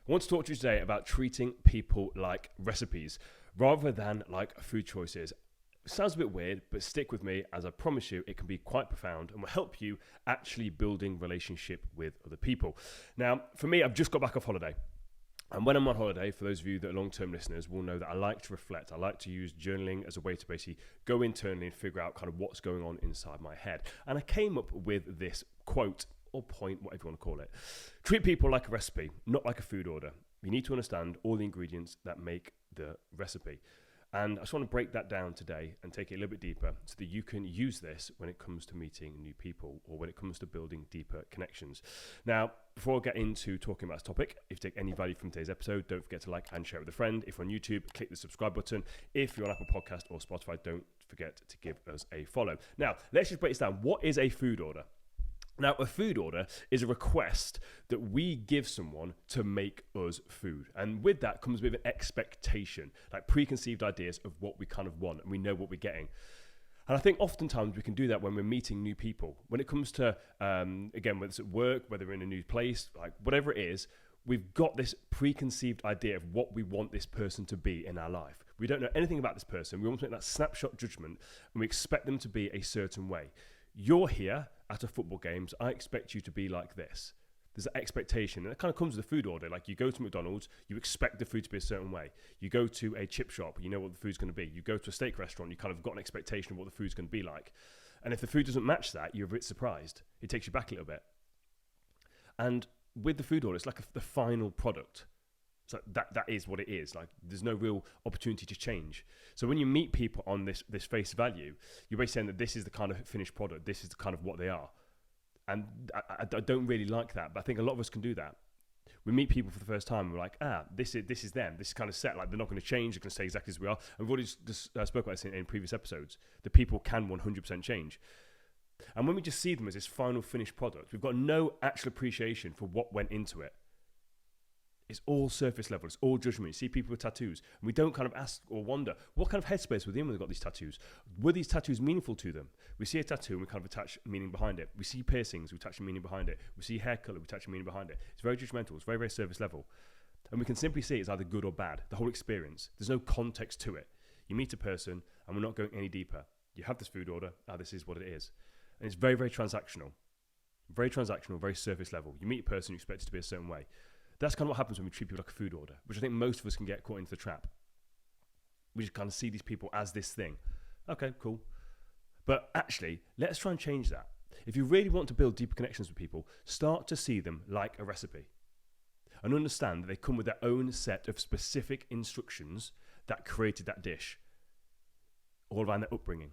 I want to talk to you today about treating people like recipes rather than like food choices. It sounds a bit weird, but stick with me as I promise you it can be quite profound and will help you actually building relationship with other people. Now, for me, I've just got back off holiday. And when I'm on holiday, for those of you that are long-term listeners will know that I like to reflect. I like to use journaling as a way to basically go internally and figure out kind of what's going on inside my head. And I came up with this quote or point, whatever you want to call it. Treat people like a recipe, not like a food order. You need to understand all the ingredients that make the recipe. And I just want to break that down today and take it a little bit deeper so that you can use this when it comes to meeting new people or when it comes to building deeper connections. Now, before I get into talking about this topic, if you take any value from today's episode, don't forget to like and share it with a friend. If you're on YouTube, click the subscribe button. If you're on Apple Podcast or Spotify, don't forget to give us a follow. Now, let's just break this down. What is a food order? Now, a food order is a request that we give someone to make us food. And with that comes with an expectation, like preconceived ideas of what we kind of want, and we know what we're getting. And I think oftentimes we can do that when we're meeting new people. When it comes to, again, whether it's at work, whether we're in a new place, like whatever it is, we've got this preconceived idea of what we want this person to be in our life. We don't know anything about this person. We want to make that snapshot judgment, and we expect them to be a certain way. You're here at a football game, so I expect you to be like this. There's an expectation, and it kind of comes with the food order. Like you go to McDonald's, you expect the food to be a certain way. You go to a chip shop, you know what the food's going to be. You go to a steak restaurant, you kind of got an expectation of what the food's going to be like. And if the food doesn't match that, you're a bit surprised. It takes you back a little bit. And with the food order, it's like the final product. So that is what it is. Like there's no real opportunity to change. So when you meet people on this face value, you're basically saying that this is the kind of finished product. This is the kind of what they are. And I don't really like that, but I think a lot of us can do that. We meet people for the first time, and we're like, this is them. This is kind of set. Like they're not going to change. They're going to stay exactly as we are. And we've already just spoke about this in previous episodes. The people can 100% change. And when we just see them as this final finished product, we've got no actual appreciation for what went into it. It's all surface level. It's all judgment. You see people with tattoos, and we don't kind of ask or wonder, what kind of headspace were they in when they got these tattoos? Were these tattoos meaningful to them? We see a tattoo, and we kind of attach meaning behind it. We see piercings, we attach a meaning behind it. We see hair color, we attach a meaning behind it. It's very judgmental. It's very, very surface level. And we can simply see it's either good or bad, the whole experience. There's no context to it. You meet a person, and we're not going any deeper. You have this food order. This is what it is. And it's very, very transactional. Very transactional, very surface level. You meet a person, you expect it to be a certain way. That's kind of what happens when we treat people like a food order, which I think most of us can get caught into the trap. We just kind of see these people as this thing. Okay, cool. But actually, let's try and change that. If you really want to build deeper connections with people, start to see them like a recipe. And understand that they come with their own set of specific instructions that created that dish. All around their upbringing.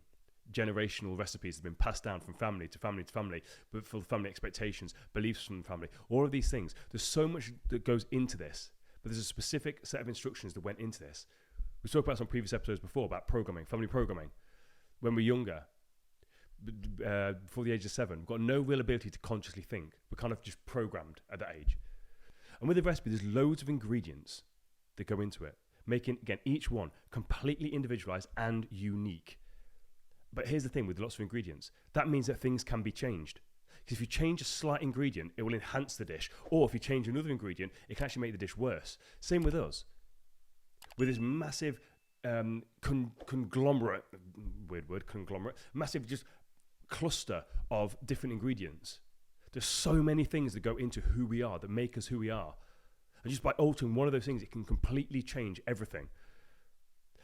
Generational recipes have been passed down from family to family to family, but for family expectations, beliefs from the family, all of these things. There's so much that goes into this, but there's a specific set of instructions that went into this. We spoke about some previous episodes before about programming, family programming. When we're younger, before the age of 7, we've got no real ability to consciously think. We're kind of just programmed at that age. And with the recipe, there's loads of ingredients that go into it, making, again, each one completely individualized and unique. But here's the thing with lots of ingredients. That means that things can be changed. Because if you change a slight ingredient, it will enhance the dish. Or if you change another ingredient, it can actually make the dish worse. Same with us. With this massive conglomerate, weird word, conglomerate, massive just cluster of different ingredients. There's so many things that go into who we are, that make us who we are. And just by altering one of those things, it can completely change everything.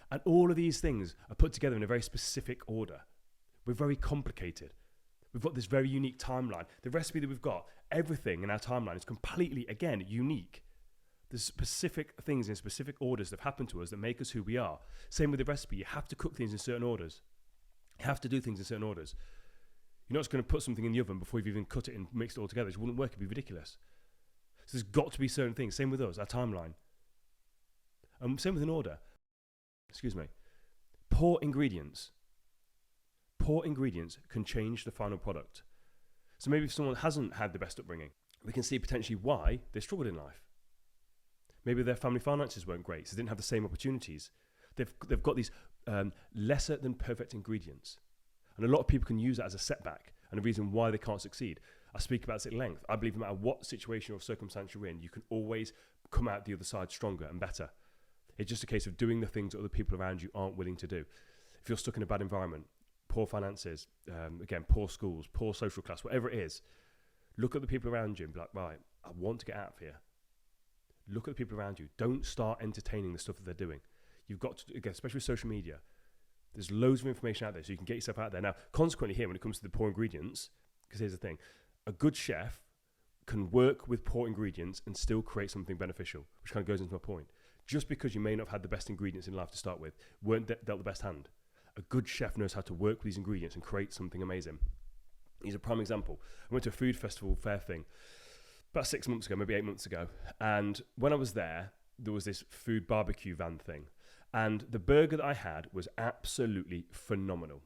And all of these things are put together in a very specific order. We're very complicated. We've got this very unique timeline. The recipe that we've got, everything in our timeline is completely, again, unique. There's specific things in specific orders that have happened to us that make us who we are. Same with the recipe. You have to cook things in certain orders. You have to do things in certain orders. You're not just going to put something in the oven before you've even cut it and mixed it all together. It wouldn't work. It'd be ridiculous. So there's got to be certain things. Same with us, our timeline. Same with an order. Poor ingredients can change the final product. So maybe if someone hasn't had the best upbringing, we can see potentially why they struggled in life. Maybe their family finances weren't great, so they didn't have the same opportunities. They've got these lesser than perfect ingredients. And a lot of people can use that as a setback and a reason why they can't succeed. I speak about this at length. I believe no matter what situation or circumstance you're in, you can always come out the other side stronger and better. It's just a case of doing the things that other people around you aren't willing to do. If you're stuck in a bad environment, poor finances, again, poor schools, poor social class, whatever it is, look at the people around you and be like, right, I want to get out of here. Look at the people around you. Don't start entertaining the stuff that they're doing. You've got to, again, especially with social media, there's loads of information out there, so you can get yourself out there. Now, consequently here, when it comes to the poor ingredients, because here's the thing, a good chef can work with poor ingredients and still create something beneficial, which kind of goes into my point. Just because you may not have had the best ingredients in life to start with, weren't dealt the best hand. A good chef knows how to work with these ingredients and create something amazing. He's a prime example. I went to a food festival fair thing about 6 months ago, maybe 8 months ago. And when I was there was this food barbecue van thing. And the burger that I had was absolutely phenomenal.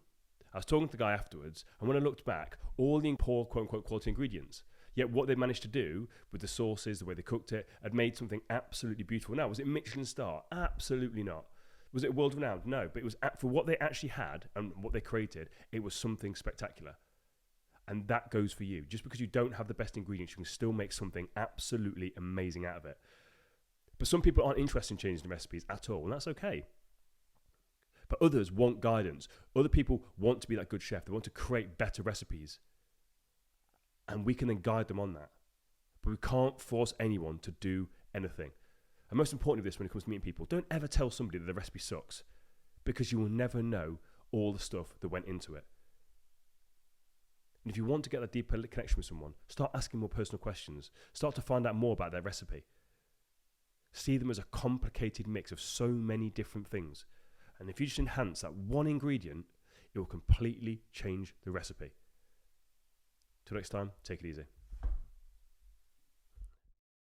I was talking to the guy afterwards, and when I looked back, all the poor quote-unquote quality ingredients, yet what they managed to do with the sauces, the way they cooked it, had made something absolutely beautiful. Now, was it Michelin star? Absolutely not. Was it world renowned? No, but it was for what they actually had and what they created, it was something spectacular. And that goes for you. Just because you don't have the best ingredients, you can still make something absolutely amazing out of it. But some people aren't interested in changing the recipes at all, and that's okay. But others want guidance. Other people want to be that good chef. They want to create better recipes. And we can then guide them on that. But we can't force anyone to do anything. And most importantly, this when it comes to meeting people, don't ever tell somebody that the recipe sucks, because you will never know all the stuff that went into it. And if you want to get a deeper connection with someone, start asking more personal questions. Start to find out more about their recipe. See them as a complicated mix of so many different things. And if you just enhance that one ingredient, it will completely change the recipe. Till next time, take it easy.